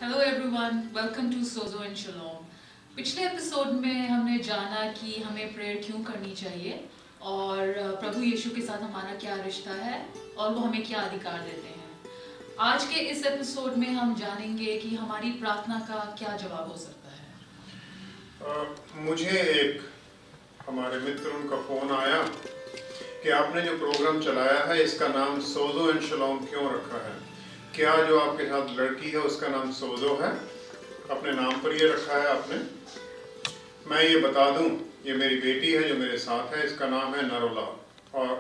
Hello everyone, welcome to Sojo and Shalom. पिछले episode में हमने जाना कि हमें प्रेयर क्यों करनी चाहिए और प्रभु यीशु के साथ हमारा क्या रिश्ता है और वो हमें क्या अधिकार देते हैं। आज के इस एपिसोड में हम जानेंगे कि हमारी प्रार्थना का क्या जवाब हो सकता है। मुझे एक हमारे मित्र उनका फ़ोन आया कि आपने जो प्रोग्राम चलाया है इसका नाम सोजो एंड शलोम क्यों रखा है। क्या जो आपके साथ लड़की है उसका नाम सोजो है? अपने नाम पर ये रखा है आपने? मैं ये बता दूं, ये मेरी बेटी है जो मेरे साथ है, इसका नाम है नरोला और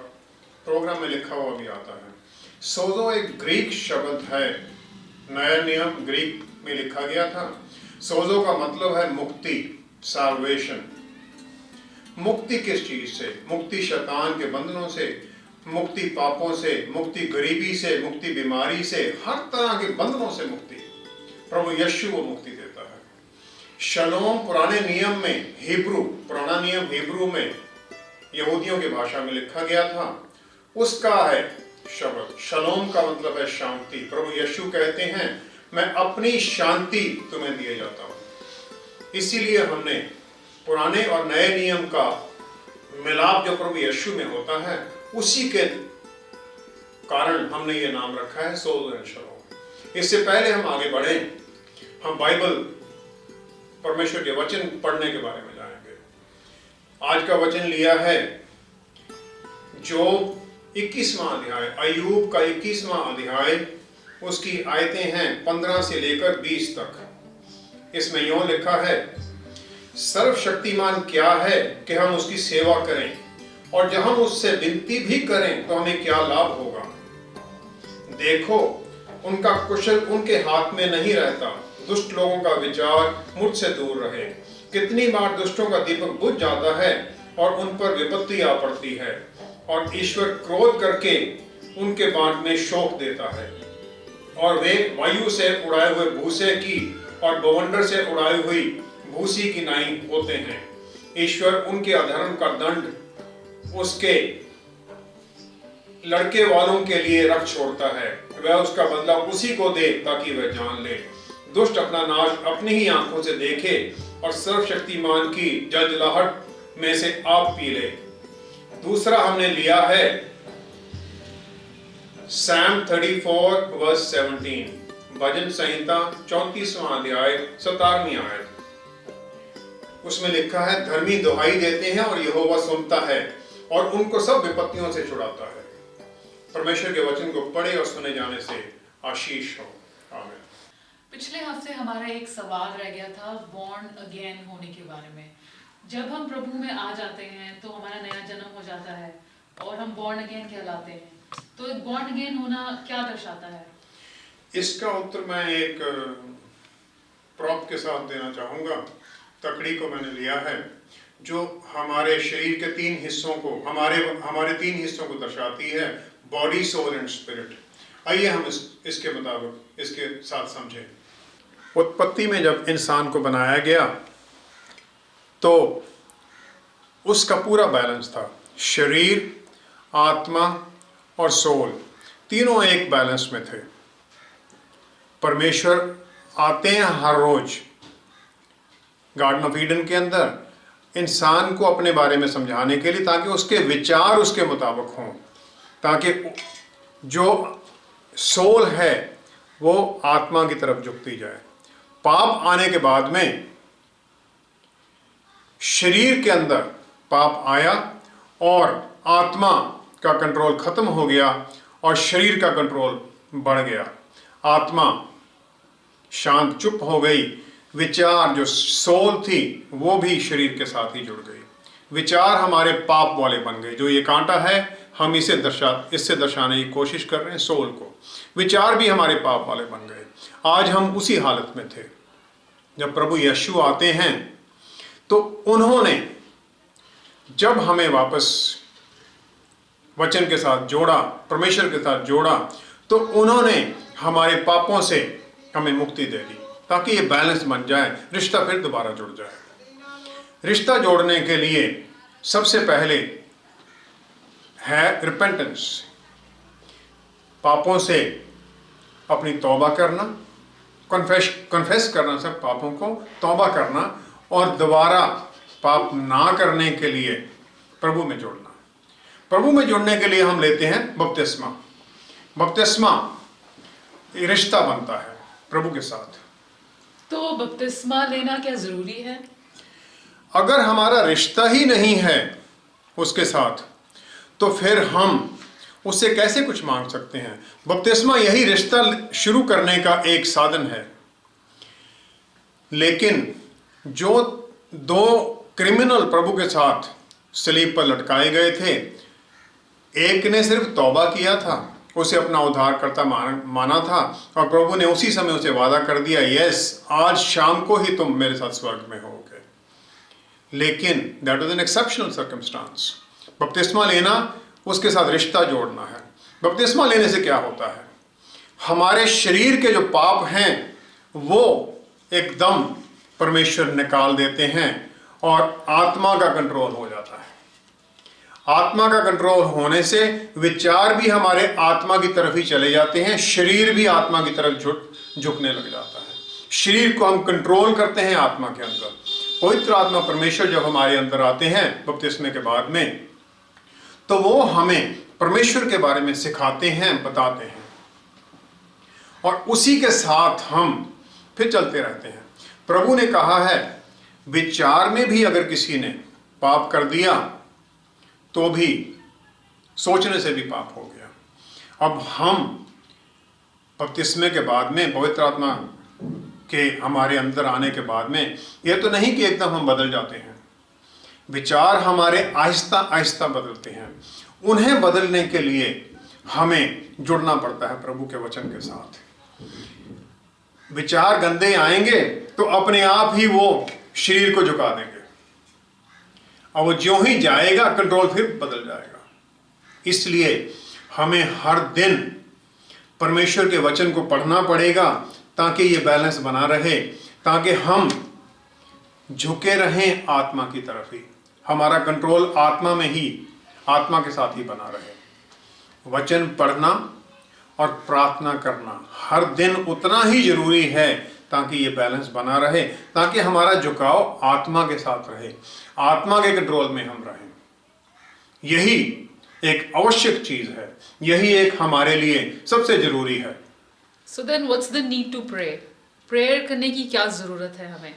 प्रोग्राम में लिखा हुआ भी आता है। सोजो एक ग्रीक शब्द है, नया नियम ग्रीक में लिखा गया था। सोजो का मतलब है मुक्ति, साल्वेशन। मुक्ति किस चीज से? मुक्ति शैतान के बंधनों से, मुक्ति पापों से, मुक्ति गरीबी से, मुक्ति बीमारी से, हर तरह के बंधनों से मुक्ति। प्रभु यीशु वो मुक्ति देता है। शलोम पुराने नियम में पुराना नियम हिब्रू में यहूदियों की भाषा में लिखा गया था, उसका है शब्द। शलोम का मतलब है शांति। प्रभु यीशु कहते हैं मैं अपनी शांति तुम्हें दिए जाता हूं। इसीलिए हमने पुराने और नए नियम का मिलाप जो प्रभु यीशु में होता है, उसी के कारण हमने ये नाम रखा है सोजो एंड शलोम। इससे पहले हम आगे बढ़े, हम बाइबल परमेश्वर के वचन पढ़ने के बारे में जानेंगे। आज का वचन लिया है जो 21वां अध्याय, अय्यूब का 21वां अध्याय, उसकी आयतें हैं 15 से लेकर 20 तक। इसमें यूं लिखा है, सर्वशक्तिमान क्या है कि हम उसकी सेवा करें, और जब हम उससे विनती भी करें तो हमें क्या लाभ होगा। देखो, उनका कुशल उनके हाथ में नहीं रहता, दुष्ट लोगों का विचार मुझसे दूर रहे। कितनी बार दुष्टों का दीपक बुझ जाता है और उन पर विपत्ति आ पड़ती है, और ईश्वर क्रोध करके उनके बाट में शोक देता है, और वे वायु से उड़ाए हुए भूसे की और बवंडर से उड़ाई हुई भूसी की नाई होते हैं। ईश्वर उनके अधर्म का दंड उसके लड़के वालों के लिए रख छोड़ता है, वह उसका बदला उसी को दे ताकि वह जान ले। दुष्ट अपना नाश अपनी ही आंखों से देखे और सर्वशक्तिमान की जलजलाहट में से आप पी ले। दूसरा हमने लिया है Psalm 34 verse 17, भजन संहिता 34वां अध्याय 17वीं आयत। उसमें लिखा है, धर्मी दुहाई देते हैं और यहोवा सुनता है और उनको सब विपत्तियों से छुड़ाता है। परमेश्वर के वचन को पढ़े और सुने जाने से आशीष हो। आमीन। पिछले हफ्ते हमारा एक सवाल रह गया था बॉर्न अगेन होने के बारे में। जब हम प्रभु में आ जाते हैं तो हमारा नया जन्म हो जाता है और हम बॉर्न अगेन कहलाते हैं। तो बॉर्न अगेन होना क्या दर्शाता है? इसका उत्तर मैं एक प्रॉप के साथ देना चाहूँगा। तकड़ी को मैंने लिया है जो हमारे शरीर के 3 हिस्सों को, हमारे 3 हिस्सों को दर्शाती है, बॉडी, सोल एंड स्पिरिट। आइए हम इसके मुताबिक इसके साथ समझें। उत्पत्ति में जब इंसान को बनाया गया तो उसका पूरा बैलेंस था, शरीर, आत्मा और सोल, तीनों एक बैलेंस में थे। परमेश्वर आते हैं हर रोज गार्डन ऑफ ईडन के अंदर इंसान को अपने बारे में समझाने के लिए, ताकि उसके विचार उसके मुताबिक हों, ताकि जो सोल है वो आत्मा की तरफ झुकती जाए। पाप आने के बाद में शरीर के अंदर पाप आया और आत्मा का कंट्रोल खत्म हो गया और शरीर का कंट्रोल बढ़ गया। आत्मा शांत चुप हो गई, विचार जो सोल थी वो भी शरीर के साथ ही जुड़ गई। विचार हमारे पाप वाले बन गए। जो ये कांटा है हम इससे दर्शाने की कोशिश कर रहे हैं सोल को। विचार भी हमारे पाप वाले बन गए। आज हम उसी हालत में थे। जब प्रभु यीशु आते हैं तो उन्होंने जब हमें वापस वचन के साथ जोड़ा, परमेश्वर के साथ जोड़ा, तो उन्होंने हमारे पापों से हमें मुक्ति दे दी, ताकि ये बैलेंस बन जाए, रिश्ता फिर दोबारा जुड़ जाए। रिश्ता जोड़ने के लिए सबसे पहले है रिपेंटेंस, पापों से अपनी तौबा करना, कन्फेस करना सब पापों को, तौबा करना और दोबारा पाप ना करने के लिए प्रभु में जुड़ना। प्रभु में जुड़ने के लिए हम लेते हैं बपतिस्मा। बपतिस्मा रिश्ता बनता है प्रभु के साथ। तो बपतिस्मा लेना क्या जरूरी है? अगर हमारा रिश्ता ही नहीं है उसके साथ तो फिर हम उससे कैसे कुछ मांग सकते हैं? बपतिस्मा यही रिश्ता शुरू करने का एक साधन है। लेकिन जो दो क्रिमिनल प्रभु के साथ सलीब पर लटकाए गए थे, एक ने सिर्फ तौबा किया था, उसे अपना उद्धारकर्ता माना था और प्रभु ने उसी समय उसे वादा कर दिया, यस आज शाम को ही तुम मेरे साथ स्वर्ग में होगे। लेकिन that was an exceptional circumstance. बपतिस्मा लेना उसके साथ रिश्ता जोड़ना है। बपतिस्मा लेने से क्या होता है? हमारे शरीर के जो पाप हैं वो एकदम परमेश्वर निकाल देते हैं और आत्मा का कंट्रोल हो जाता है। आत्मा का कंट्रोल होने से विचार भी हमारे आत्मा की तरफ ही चले जाते हैं, शरीर भी आत्मा की तरफ झुकने लग जाता है। शरीर को हम कंट्रोल करते हैं आत्मा के अंदर। पवित्र आत्मा परमेश्वर जब हमारे अंदर आते हैं बपतिस्मे के बाद में, तो वो हमें परमेश्वर के बारे में सिखाते हैं, बताते हैं और उसी के साथ हम फिर चलते रहते हैं। प्रभु ने कहा है विचार में भी अगर किसी ने पाप कर दिया तो भी सोचने से भी पाप हो गया। अब हम बपतिस्मे के बाद में, पवित्र आत्मा के हमारे अंदर आने के बाद में, यह तो नहीं कि एकदम हम बदल जाते हैं। विचार हमारे आहिस्ता आहिस्ता बदलते हैं। उन्हें बदलने के लिए हमें जुड़ना पड़ता है प्रभु के वचन के साथ। विचार गंदे आएंगे तो अपने आप ही वो शरीर को झुका देंगे और वो ज्यों ही जाएगा कंट्रोल फिर बदल जाएगा। इसलिए हमें हर दिन परमेश्वर के वचन को पढ़ना पड़ेगा ताकि ये बैलेंस बना रहे, ताकि हम झुके रहें आत्मा की तरफ ही। हमारा कंट्रोल आत्मा में ही, आत्मा के साथ ही बना रहे। वचन पढ़ना और प्रार्थना करना हर दिन उतना ही जरूरी है ताकि ये बैलेंस बना रहे, ताकि हमारा झुकाव आत्मा के साथ रहे, आत्मा के कंट्रोल में हम रहें। यही एक आवश्यक चीज है, यही एक हमारे लिए सबसे जरूरी है। So then what's the need to pray? Prayer करने की क्या जरूरत है हमें?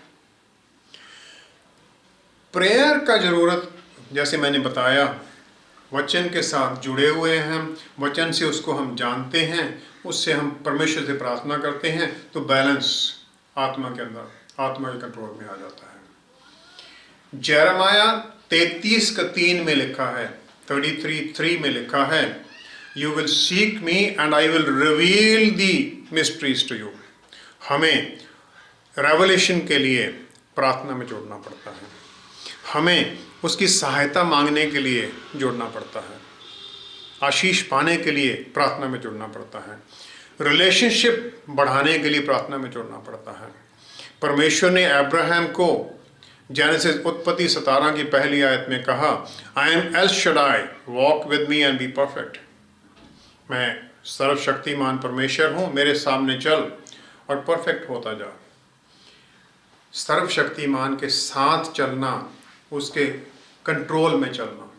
प्रेयर का जरूरत, जैसे मैंने बताया, वचन के साथ जुड़े हुए हैं, वचन से उसको हम जानते हैं, उससे हम परमेश्वर से प्रार्थना करते हैं, तो बैलेंस आत्मा के अंदर, आत्मा के कंट्रोल में आ जाता है। जेरमाया 33:3 में लिखा है, 33:3 में लिखा है, you will seek me and I will reveal the mysteries to you. हमें रेवलेशन के लिए प्रार्थना में जोड़ना पड़ता है, हमें उसकी सहायता मांगने के लिए जुड़ना पड़ता है, आशीष पाने के लिए प्रार्थना में जुड़ना पड़ता है, रिलेशनशिप बढ़ाने के लिए प्रार्थना में जुड़ना पड़ता है। परमेश्वर ने अब्राहम को जेनेसिस उत्पत्ति 17 की पहली आयत में कहा, I am L Shaddai, walk with me and be perfect. मैं सर्वशक्तिमान परमेश्वर हूँ, मेरे सामने चल और परफेक्ट होता जा। सर्वशक्तिमान के साथ चलना, उसके कंट्रोल में चलना।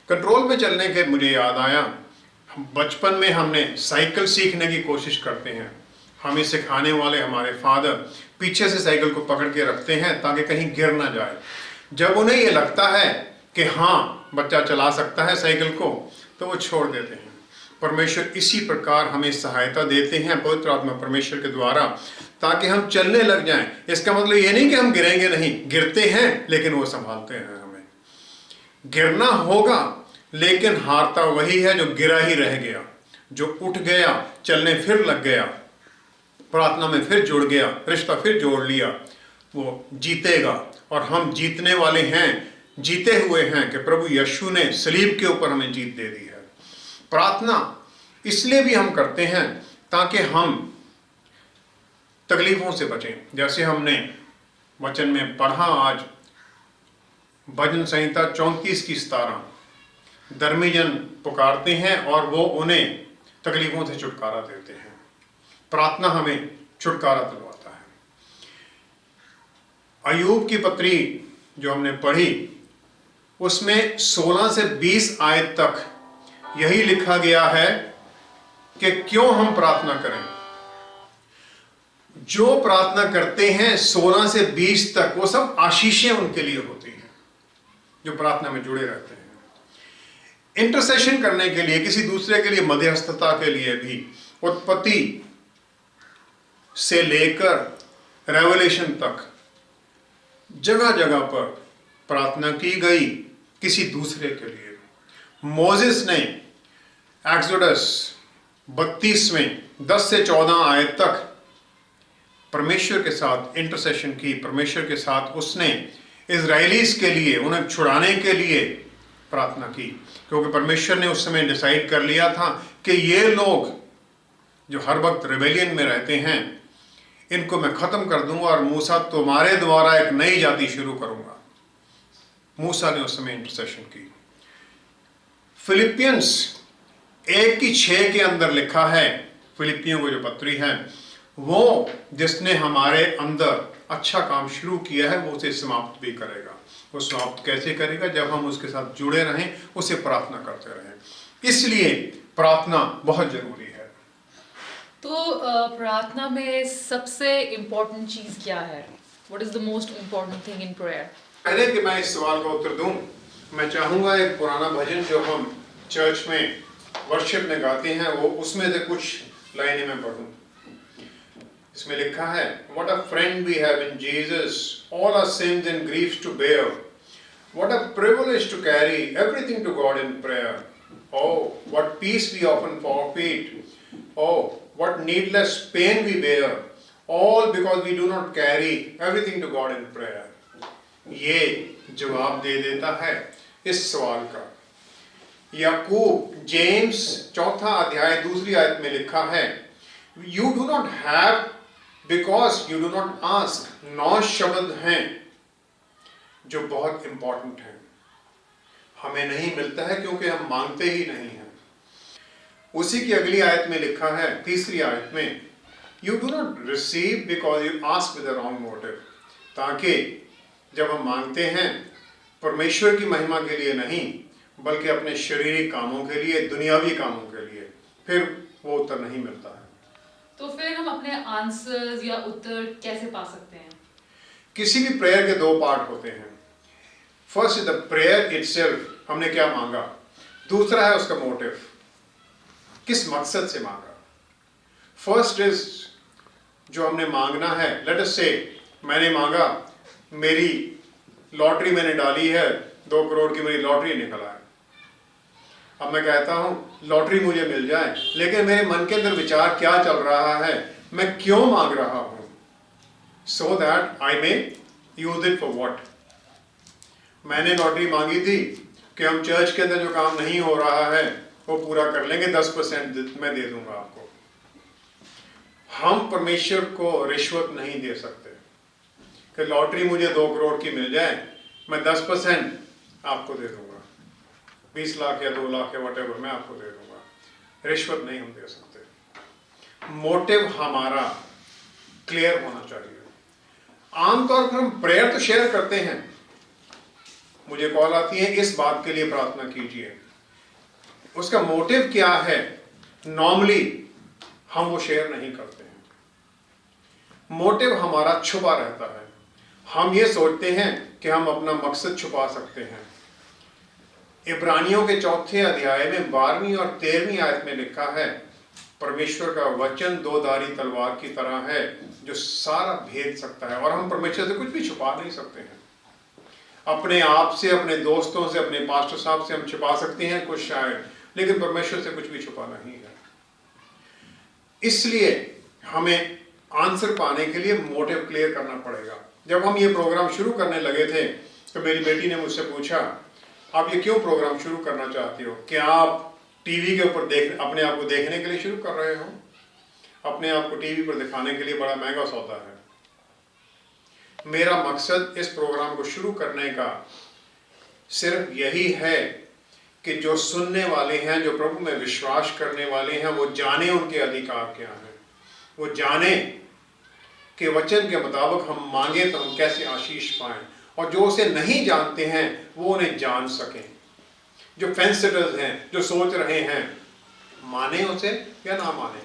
कंट्रोल में चलने के मुझे याद आया, बचपन में हमने साइकिल सीखने की कोशिश करते हैं, हमें सिखाने वाले हमारे फादर पीछे से साइकिल को पकड़ के रखते हैं ताकि कहीं गिर ना जाए। जब उन्हें ये लगता है कि हाँ बच्चा चला सकता है साइकिल को, तो वो छोड़ देते हैं। परमेश्वर इसी प्रकार हमें सहायता देते हैं पवित्र आत्मा परमेश्वर के द्वारा, ताकि हम चलने लग जाएं। इसका मतलब ये नहीं कि हम गिरेंगे नहीं, गिरते हैं लेकिन वो संभालते हैं हमें। गिरना होगा लेकिन हारता वही है जो गिरा ही रह गया, जो उठ गया, चलने फिर लग गया, प्रार्थना में फिर जुड़ गया, रिश्ता फिर जोड़ लिया, वो जीतेगा। और हम जीतने वाले हैं, जीते हुए हैं कि प्रभु यीशु ने सलीब के ऊपर हमें जीत दे दी है। प्रार्थना इसलिए भी हम करते हैं ताकि हम तकलीफों से बचें। जैसे हमने वचन में पढ़ा आज, भजन संहिता 34:17, धर्मी जन पुकारते हैं और वो उन्हें तकलीफों से छुटकारा देते हैं। प्रार्थना हमें छुटकारा दिलवाता है। अय्यूब की पत्री जो हमने पढ़ी उसमें 16 से 20 आयत तक यही लिखा गया है कि क्यों हम प्रार्थना करें। जो प्रार्थना करते हैं 16 से 20 तक वो सब आशीषें उनके लिए होती हैं जो प्रार्थना में जुड़े रहते हैं। इंटरसेशन करने के लिए, किसी दूसरे के लिए मध्यस्थता के लिए भी उत्पत्ति से लेकर रेवलेशन तक जगह जगह पर प्रार्थना की गई किसी दूसरे के लिए। मोसेस ने एक्सोडस 32वें 10 से 14 आयत तक परमेश्वर के साथ इंटरसेशन की, परमेश्वर के साथ उसने इजराइलीज के लिए, उन्हें छुड़ाने के लिए प्रार्थना की, क्योंकि परमेश्वर ने उस समय डिसाइड कर लिया था कि ये लोग जो हर वक्त रिबेलियन में रहते हैं इनको मैं खत्म कर दूंगा और मूसा तुम्हारे द्वारा एक नई जाति शुरू करूंगा। मूसा ने उस समय इंटरसेशन की। फिलिपियंस 1:6 के अंदर लिखा है, फिलिपियों को जो पत्री है, वो जिसने हमारे अंदर अच्छा काम शुरू किया है वो उसे समाप्त भी करेगा। वो समाप्त कैसे करेगा? जब हम उसके साथ जुड़े रहें, उसे प्रार्थना करते रहें। इसलिए प्रार्थना बहुत जरूरी है। तो प्रार्थना में सबसे इम्पोर्टेंट चीज क्या है? What is the most important thing in prayer? पहले कि मैं इस सवाल का उत्तर दूं, मैं चाहूंगा एक पुराना भजन जो हम चर्च में वर्शिप में गाते हैं वो उसमें से कुछ लाइनें मैं पढ़ूं। इसमें लिखा है, What a friend we have in Jesus, all our sins and griefs to bear. What a privilege to carry everything to God in prayer. Oh, what peace we often forfeit. Oh, what needless pain we bear. All because we do not carry everything to God in prayer. ये जवाब दे देता है इस सवाल का। याकूब James 4 अध्याय 2 आयत में लिखा है, You do not have because you do not ask। 9 शब्द हैं जो बहुत इंपॉर्टेंट हैं। हमें नहीं मिलता है क्योंकि हम मांगते ही नहीं हैं। उसी की अगली आयत में लिखा है, 3 आयत में, You do not receive because you ask with the wrong motive। ताकि जब हम मांगते हैं परमेश्वर की महिमा के लिए नहीं बल्कि अपने शारीरिक कामों के लिए, दुनियावी कामों के लिए, फिर वो उत्तर नहीं मिलता है। तो फिर हम अपने आंसर्स या उत्तर कैसे पा सकते हैं? किसी भी प्रेयर के 2 पार्ट होते हैं। First is the prayer itself, हमने क्या मांगा। दूसरा है उसका मोटिव, किस मकसद से मांगा। फर्स्ट इज जो हमने मांगना है, लेट अस से मैंने मांगा, मेरी लॉटरी मैंने डाली है, 2 करोड़ की मेरी लॉटरी निकल आए। अब मैं कहता हूं लॉटरी मुझे मिल जाए, लेकिन मेरे मन के अंदर विचार क्या चल रहा है, मैं क्यों मांग रहा हूं? So that I may use it for what. मैंने लॉटरी मांगी थी कि हम चर्च के अंदर जो काम नहीं हो रहा है वो पूरा कर लेंगे, 10% मैं दे दूंगा आपको। हम परमेश्वर को रिश्वत नहीं दे सकते कि लॉटरी मुझे 2 करोड़ की मिल जाए, मैं 10% आपको दे दूंगा, 20 लाख या 2 लाख या व्हाटएवर मैं आपको दे दूंगा। रिश्वत नहीं हम दे सकते। मोटिव हमारा क्लियर होना चाहिए। आमतौर पर हम प्रेयर तो शेयर करते हैं, मुझे कॉल आती है इस बात के लिए प्रार्थना कीजिए, उसका मोटिव क्या है, नॉर्मली हम वो शेयर नहीं करते हैं। मोटिव हमारा छुपा रहता है। हम ये सोचते हैं कि हम अपना मकसद छुपा सकते हैं। इब्रानियों के 4 अध्याय में 12वीं और 13वीं आयत में लिखा है, परमेश्वर का वचन 2 धारी तलवार की तरह है जो सारा भेद सकता है। और हम परमेश्वर से कुछ भी छुपा नहीं सकते हैं। अपने आप से, अपने दोस्तों से, अपने पास्टर साहब से हम छुपा सकते हैं कुछ शायद, लेकिन परमेश्वर से कुछ भी छुपा नहीं है। इसलिए हमें आंसर पाने के लिए मोटिव क्लियर करना पड़ेगा। जब हम ये प्रोग्राम शुरू करने लगे थे तो मेरी बेटी ने मुझसे पूछा, आप ये क्यों प्रोग्राम शुरू करना चाहती हो? क्या आप टीवी के ऊपर अपने आप को देखने के लिए शुरू कर रहे हो? अपने आप को टीवी पर दिखाने के लिए बड़ा महंगा सौदा है। मेरा मकसद इस प्रोग्राम को शुरू करने का सिर्फ यही है कि जो सुनने वाले हैं, जो प्रभु में विश्वास करने वाले हैं, वो जाने उनके अधिकार क्या हैं, वो जाने कि वचन के मुताबिक हम मांगे तो हम कैसे आशीष पाएं, और जो उसे नहीं जानते हैं वो उन्हें जान सकें। जो फेंसिटर्स हैं, जो सोच रहे हैं माने उसे या ना माने,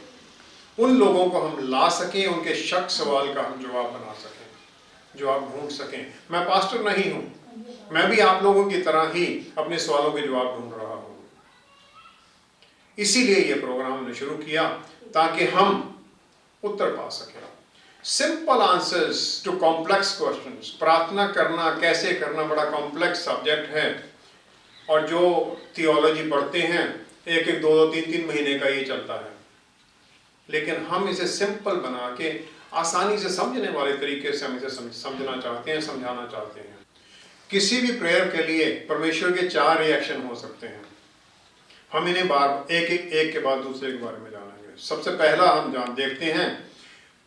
उन लोगों को हम ला सकें, उनके शक सवाल का हम जवाब बना सकें, जवाब ढूंढ सकें। मैं पास्टर नहीं हूं, मैं भी आप लोगों की तरह ही अपने सवालों के जवाब ढूंढ रहा हूं। इसीलिए ये प्रोग्राम हमने शुरू किया ताकि हम उत्तर पा सकें। Simple answers to complex questions. प्रार्थना करना कैसे करना बड़ा कॉम्प्लेक्स सब्जेक्ट है, और जो थियोलॉजी पढ़ते हैं एक एक दो दो तीन तीन महीने का ये चलता है, लेकिन हम इसे सिंपल बना के आसानी से समझने वाले तरीके से हम इसे समझना चाहते हैं, समझाना चाहते हैं। किसी भी प्रेयर के लिए परमेश्वर के 4 रिएक्शन हो सकते हैं। हम इन्हें बार एक के बाद दूसरे के बारे में जानेंगे। सबसे पहला हम देखते हैं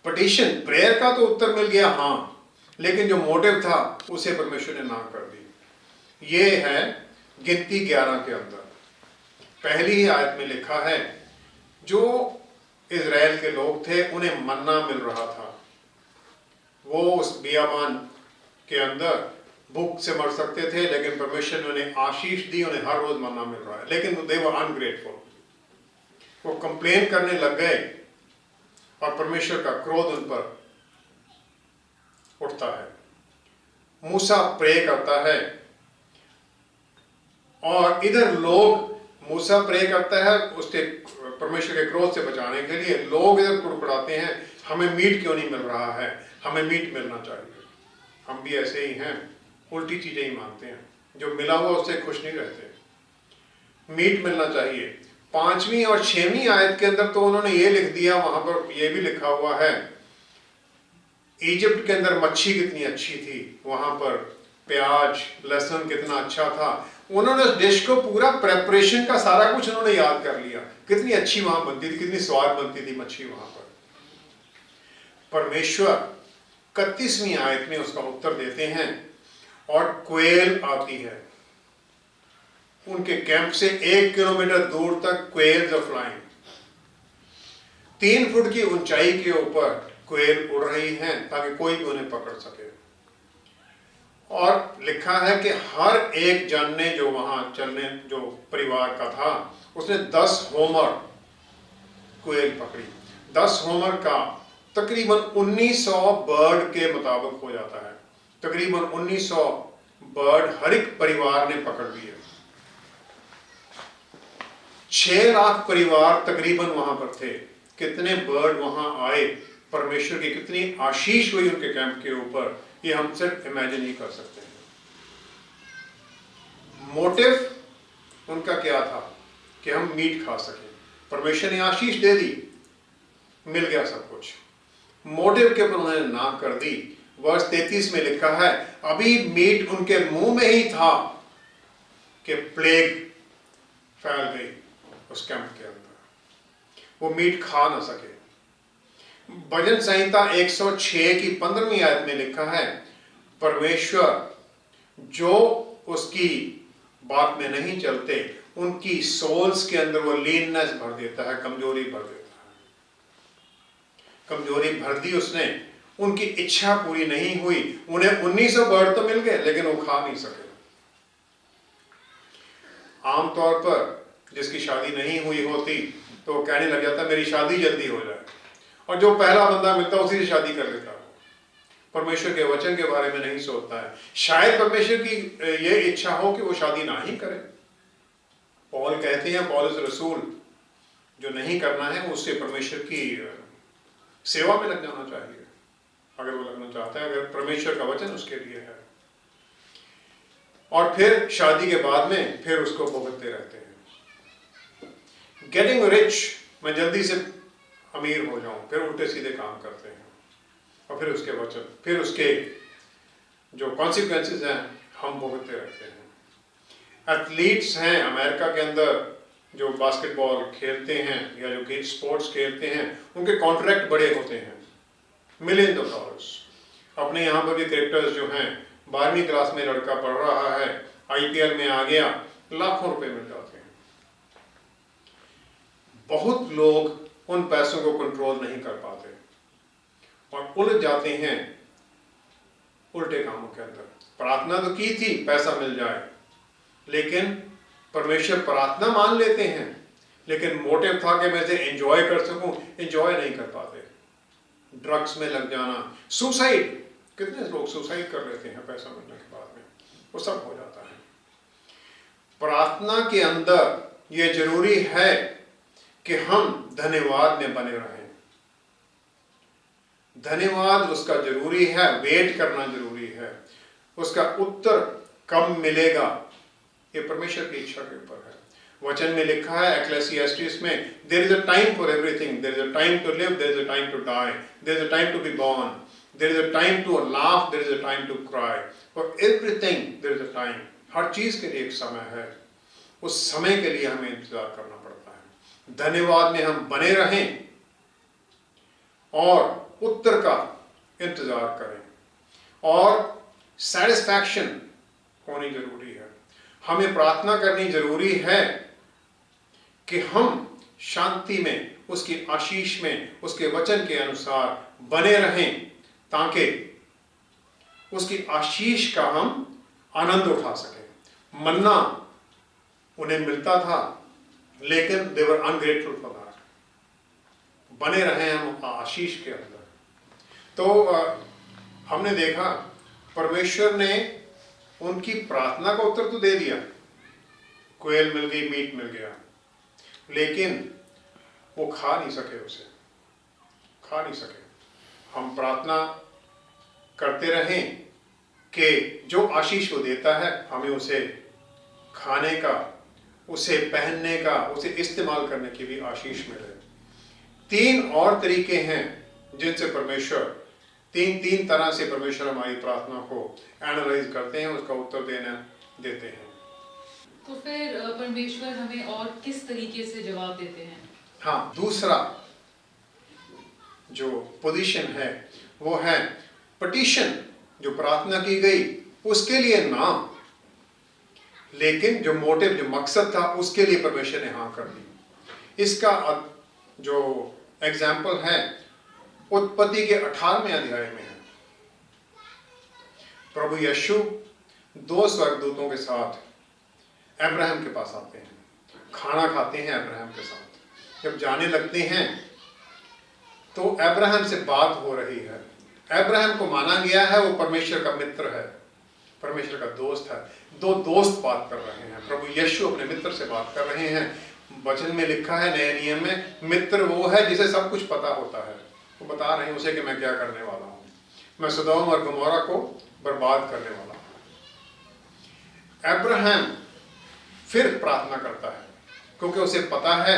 पटिशन। प्रेयर का तो उत्तर मिल गया हाँ, लेकिन जो मोटिव था उसे परमेश्वर ने ना कर दी। ये है गिनती 11 के अंदर पहली ही आयत में लिखा है, जो इजराइल के लोग थे उन्हें मन्ना मिल रहा था। वो उस बियाबान के अंदर भूख से मर सकते थे, लेकिन परमेश्वर ने उन्हें आशीष दी, उन्हें हर रोज मन्ना मिल रहा है, लेकिन दे वर अनग्रेटफुल। वो कंप्लेन करने लग गए और परमेश्वर का क्रोध उन पर उठता है। मूसा प्रे करता है और इधर लोग, मूसा प्रे करता है उसके परमेश्वर के क्रोध से बचाने के लिए, लोग इधर कुड़कुड़ाते हैं हमें मीट क्यों नहीं मिल रहा है, हमें मीट मिलना चाहिए। हम भी ऐसे ही हैं, उल्टी चीजें ही मांगते हैं, जो मिला हुआ उससे खुश नहीं रहते। मीट मिलना चाहिए। 5वीं और 6वीं आयत के अंदर तो उन्होंने ये लिख दिया, वहां पर ये भी लिखा हुआ है, इजिप्ट के अंदर मच्छी कितनी अच्छी थी, वहां पर प्याज लहसुन कितना अच्छा था। उन्होंने उस डिश को पूरा प्रेपरेशन का सारा कुछ उन्होंने याद कर लिया, कितनी अच्छी वहां बनती थी, कितनी स्वाद बनती थी मच्छी वहां पर। परमेश्वर 31वीं आयत में उसका उत्तर देते हैं और क्वेल आती है। उनके कैंप से 1 किलोमीटर दूर तक क्वेल्स आर फ्लाइंग। 3 फुट की ऊंचाई के ऊपर क्वेल उड़ रही हैं ताकि कोई भी उन्हें पकड़ सके। और लिखा है कि हर एक जन ने जो वहां चलने, जो परिवार का था, उसने 10 होमर क्वेल पकड़ी। 10 होमर का तकरीबन 1900 बर्ड के मुताबिक हो जाता है। तकरीबन 1900 बर्ड हर एक परिवार ने पकड़ लिए। 6 लाख परिवार तकरीबन वहां पर थे। कितने बर्ड वहां आए, परमेश्वर की कितनी आशीष हुई उनके कैंप के ऊपर, ये हम सिर्फ इमेजिन ही कर सकते हैं। मोटिव उनका क्या था कि हम मीट खा सकें। परमेश्वर ने आशीष दे दी, मिल गया सब कुछ। मोटिव के ऊपर उन्होंने ना कर दी। वर्ष 33 में लिखा है, अभी मीट उनके मुंह में ही था कि प्लेग फैल गई उस कैंप के अंदर, वो मीट खा ना सके। भजन संहिता 106 की 15वीं आयत में लिखा है, परमेश्वर जो उसकी बात में नहीं चलते उनकी सोल्स के अंदर वो लीननेस भर देता है, कमजोरी भर देता है। कमजोरी भर दी उसने, उनकी इच्छा पूरी नहीं हुई। उन्हें 1900 बर्ड तो मिल गए लेकिन वो खा नहीं सके। आमतौर पर जिसकी शादी नहीं हुई होती तो वो कहने लग जाता मेरी शादी जल्दी हो जाए, और जो पहला बंदा मिलता उसी से शादी कर लेता है। परमेश्वर के वचन के बारे में नहीं सोचता है। शायद परमेश्वर की ये इच्छा हो कि वो शादी ना ही करे। पौल कहते हैं, पौलुस रसूल, जो नहीं करना है उससे परमेश्वर की सेवा में लग जाना चाहिए, अगर वो लगना चाहता है, अगर परमेश्वर का वचन उसके लिए है। और फिर शादी के बाद में फिर उसको भुगतते रहते हैं। गेटिंग रिच, मैं जल्दी से अमीर हो जाऊं, फिर उल्टे सीधे काम करते हैं, और फिर उसके वचन, फिर उसके जो कॉन्सिक्वेंसेस हैं हम भुगतते रहते हैं। एथलीट्स हैं अमेरिका के अंदर जो बास्केटबॉल खेलते हैं या जो स्पोर्ट्स खेलते हैं, उनके कॉन्ट्रैक्ट बड़े होते हैं, मिलियंस ऑफ डॉलर्स। अपने यहाँ पर भी क्रिकेटर्स जो हैं, 12वीं क्लास में लड़का पढ़ रहा है, IPL में आ गया, लाखों रुपए मिल जाते हैं। बहुत लोग उन पैसों को कंट्रोल नहीं कर पाते। और उलझ जाते हैं उल्टे कामों के अंदर। प्रार्थना तो की थी पैसा मिल जाए, लेकिन परमेश्वर प्रार्थना मान लेते हैं, लेकिन मोटिव था कि मैं इसे एंजॉय कर सकूं, एंजॉय नहीं कर पाते। ड्रग्स में लग जाना, सुसाइड, कितने लोग सुसाइड कर लेते हैं पैसा मिलने के बाद में, वो सब हो जाता है। प्रार्थना के अंदर यह जरूरी है कि हम धन्यवाद में बने रहें। धन्यवाद उसका जरूरी है, वेट करना जरूरी है। उसका उत्तर कब मिलेगा ये परमेश्वर की इच्छा के ऊपर है। वचन में लिखा है एक्लेसियास्टिस में, there is a time for everything, there is a time to live, there is a time to die, there is a time to be born, there is a time to laugh, there is a time to cry, for everything there is a time. हर चीज के लिए एक समय है, उस समय के लिए हमें इंतजार करना पड़ता है। धन्यवाद में हम बने रहें और उत्तर का इंतजार करें, और सेटिस्फैक्शन होनी जरूरी है। हमें प्रार्थना करनी जरूरी है कि हम शांति में, उसकी आशीष में, उसके वचन के अनुसार बने रहें, ताकि उसकी आशीष का हम आनंद उठा सकें। मन्ना उन्हें मिलता था, लेकिन दे वर अनग्रेटफुल फॉर दैट। बने रहें हम आशीष के अंदर। तो हमने देखा परमेश्वर ने उनकी प्रार्थना का उत्तर तो दे दिया, कोयल मिल गई, मीट मिल गया, लेकिन वो खा नहीं सके, उसे खा नहीं सके। हम प्रार्थना करते रहें कि जो आशीष वो देता है हमें उसे खाने का, उसे पहनने का, उसे इस्तेमाल करने की भी आशीष मिले। 3 और तरीके हैं जिनसे परमेश्वर, तीन तरह से परमेश्वर हमारी प्रार्थना को एनालाइज करते हैं, उसका उत्तर देते हैं। तो फिर परमेश्वर हमें और किस तरीके से जवाब देते हैं? हाँ, दूसरा जो पोजीशन है वो है पटिशन, जो प्रार्थना की गई उसके लिए ना, लेकिन जो मोटिव, जो मकसद था, उसके लिए परमेश्वर ने हाँ कर दी। इसका जो एग्जाम्पल है उत्पत्ति के 18वें अध्याय में है। प्रभु यीशु 2 स्वर्गदूतों के साथ अब्राहम के पास आते हैं, खाना खाते हैं अब्राहम के साथ। जब जाने लगते हैं तो अब्राहम से बात हो रही है। अब्राहम को माना गया है वो परमेश्वर का मित्र है, परमेश्वर का दोस्त है। 2 दोस्त बात कर रहे हैं, प्रभु यीशु अपने मित्र से बात कर रहे हैं। वचन में लिखा है नए नियम में, मित्र वो है जिसे सब कुछ पता होता है। वो बता रहे हैं उसे कि मैं क्या करने वाला हूं, मैं सदोम और गमोरा को बर्बाद करने वाला हूं। अब्राहम फिर प्रार्थना करता है, क्योंकि उसे पता है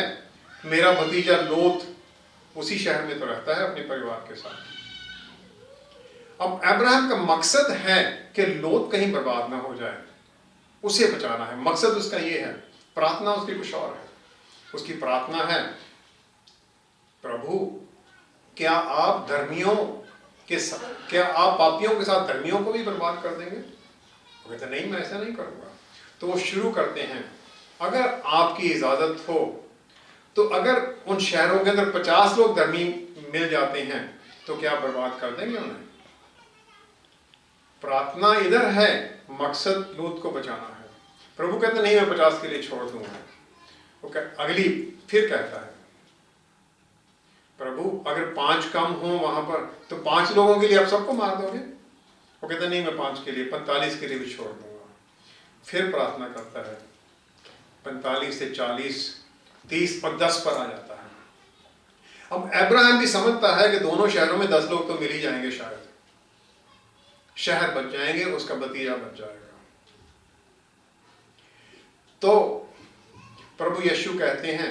मेरा भतीजा लोत उसी शहर में तो रहता है अपने परिवार के साथ। अब अब्राहम का मकसद है कि लोत कहीं बर्बाद ना हो जाए, उसे बचाना है। मकसद उसका ये है, प्रार्थना उसकी कुछ और है। उसकी प्रार्थना है, प्रभु क्या आप धर्मियों के साथ, क्या आप पापियों के साथ धर्मियों को भी बर्बाद कर देंगे? वो कहते नहीं, मैं ऐसा नहीं करूंगा। तो वो शुरू करते हैं, अगर आपकी इजाजत हो तो अगर उन शहरों के अंदर 50 लोग धर्मी मिल जाते हैं तो क्या बर्बाद कर देंगे उन्हें? प्रार्थना इधर है, मकसद लूत को बचाना है। प्रभु कहते नहीं, मैं 50 के लिए छोड़ दूंगा। वो अगली फिर कहता है, प्रभु अगर 5 कम हो वहां पर तो 5 लोगों के लिए आप सबको मार दोगे? वो कहता नहीं, मैं 5 के लिए, 45 के लिए भी छोड़ दूंगा। फिर प्रार्थना करता है, 45 से 40, 30 और 10 पर आ जाता है। अब अब्राहम भी समझता है कि दोनों शहरों में 10 लोग तो मिल ही जाएंगे, शायद शहर बच जाएंगे, उसका भतीजा बच जाएगा। तो प्रभु यीशु कहते हैं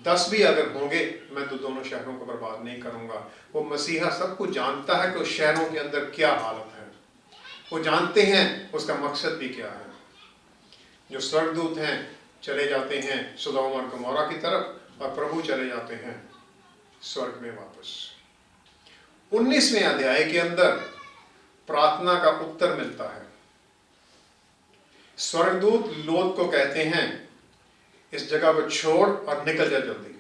10 भी अगर होंगे मैं तो दोनों शहरों को बर्बाद नहीं करूंगा। वो मसीहा सब कुछ जानता है कि उस शहरों के अंदर क्या हालत है, वो जानते हैं उसका मकसद भी क्या है। जो स्वर्गदूत हैं चले जाते हैं सदोम और गमोरा की तरफ, और प्रभु चले जाते हैं स्वर्ग में वापस। 19वें अध्याय के अंदर प्रार्थना का उत्तर मिलता है। स्वर्गदूत लोत को कहते हैं इस जगह को छोड़ और निकल जा जल्दी।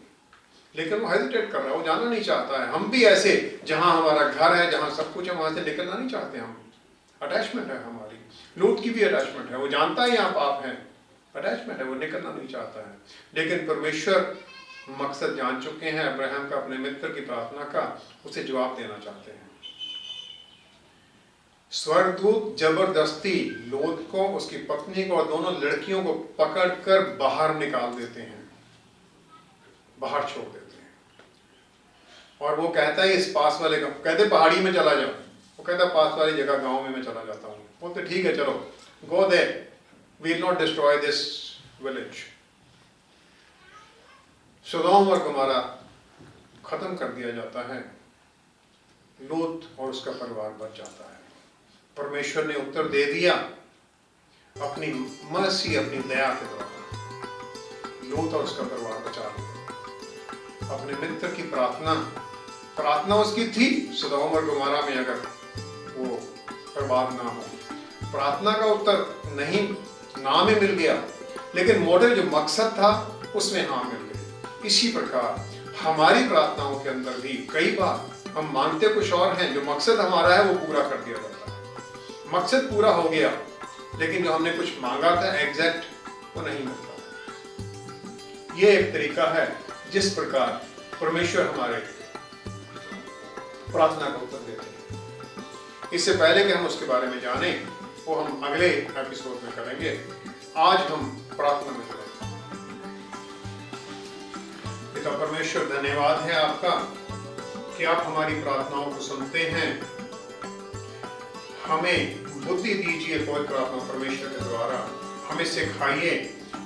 लेकिन वो हेजिटेट कर रहा है, वो जाना नहीं चाहता है। हम भी ऐसे, जहां हमारा घर है, जहां सब कुछ है, वहां से निकलना नहीं चाहते हम। अटैचमेंट है हमारी। लूत की भी अटैचमेंट है, वो जानता है यहाँ पाप है, अटैचमेंट है, वो निकलना नहीं चाहता है। लेकिन परमेश्वर मकसद जान चुके हैं अब्राहम का, अपने मित्र की प्रार्थना का, उसे जवाब देना चाहते हैं। स्वर्गदूत जबरदस्ती लोत को, उसकी पत्नी को और दोनों लड़कियों को पकड़कर बाहर निकाल देते हैं, बाहर छोड़ देते हैं। और वो कहता है इस पास वाले गाँव, कहते पहाड़ी में चला जाओ, वो कहता पास वाली जगह गांव में मैं चला जाता हूँ। बोलते ठीक है चलो, go there, we will not destroy this village. Sodom और गमोरा खत्म कर दिया जाता है, लूत और उसका परिवार बच जाता है। परमेश्वर ने उत्तर दे दिया अपनी मर्सी, अपनी दया के द्वारा। लूत और उसका परिवार बचा लिया। अपने मित्र की प्रार्थना उसकी थी सदोम और गमोरा में अगर वो बर्बाद ना हो, प्रार्थना का उत्तर नहीं ना में मिल गया, लेकिन मोटिव जो मकसद था उसमें हाँ मिल गई। इसी प्रकार हमारी प्रार्थनाओं के अंदर भी कई बार हम मानते कुछ और हैं, जो मकसद हमारा है वो पूरा कर दिया जाता है। मकसद पूरा हो गया, लेकिन जो हमने कुछ मांगा था एग्जैक्ट, वो नहीं मिलता। ये एक तरीका है जिस प्रकार परमेश्वर हमारे प्रार्थना का उत्तर देते हैं। इससे पहले कि हम उसके बारे में जाने, वो हम अगले एपिसोड में करेंगे। आज हम प्रार्थना में चलेंगे। पिता परमेश्वर, धन्यवाद है आपका कि आप हमारी प्रार्थनाओं को सुनते हैं। हमें बुद्धि दीजिए पवित्र आत्मा परमेश्वर के द्वारा, हमें सिखाइए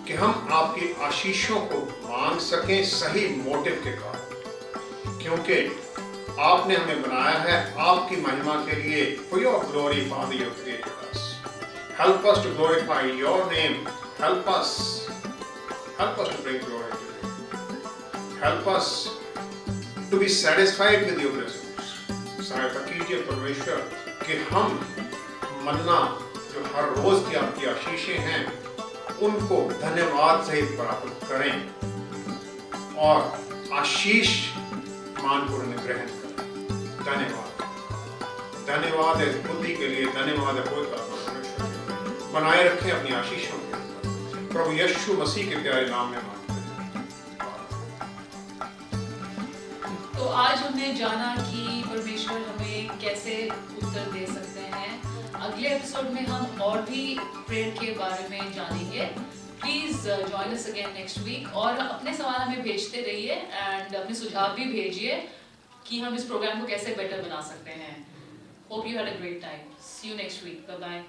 कि हम आपकी आशीषों को मांग सकें सही मोटिव के कारण, क्योंकि आपने हमें बनाया है आपकी महिमा के लिए। For your glory, Father, you created us. Help us to glorify your name. Help us to bring glory to you. Help us to be satisfied with your presence. सहायता कीजिए परमेश्वर कि हम मन्ना जो हर रोज की आपकी आशीषें हैं उनको धन्यवाद सहित प्राप्त करें और आशीष मानपूर्ण ग्रहण करें। धन्यवाद है बुद्धि के लिए, धन्यवाद है पवित्र आत्मा परमेश्वर के लिए। बनाए रखें अपनी आशीषों के अंदर, प्रभु यीशु मसीह के प्यारे नाम में मांगते हैं। तो आज हमने जाना कि परमेश्वर हमें कैसे उत्तर दे सकते हैं। अगले एपिसोड में हम और भी प्रेयर के बारे में जानेंगे। Please join us again next week, और अपने सवाल हमें भेजते रहिए एंड अपने सुझाव भी भेजिए कि हम इस प्रोग्राम को कैसे बेटर बना सकते हैं। Hope you had a great time. See you next week. Bye bye.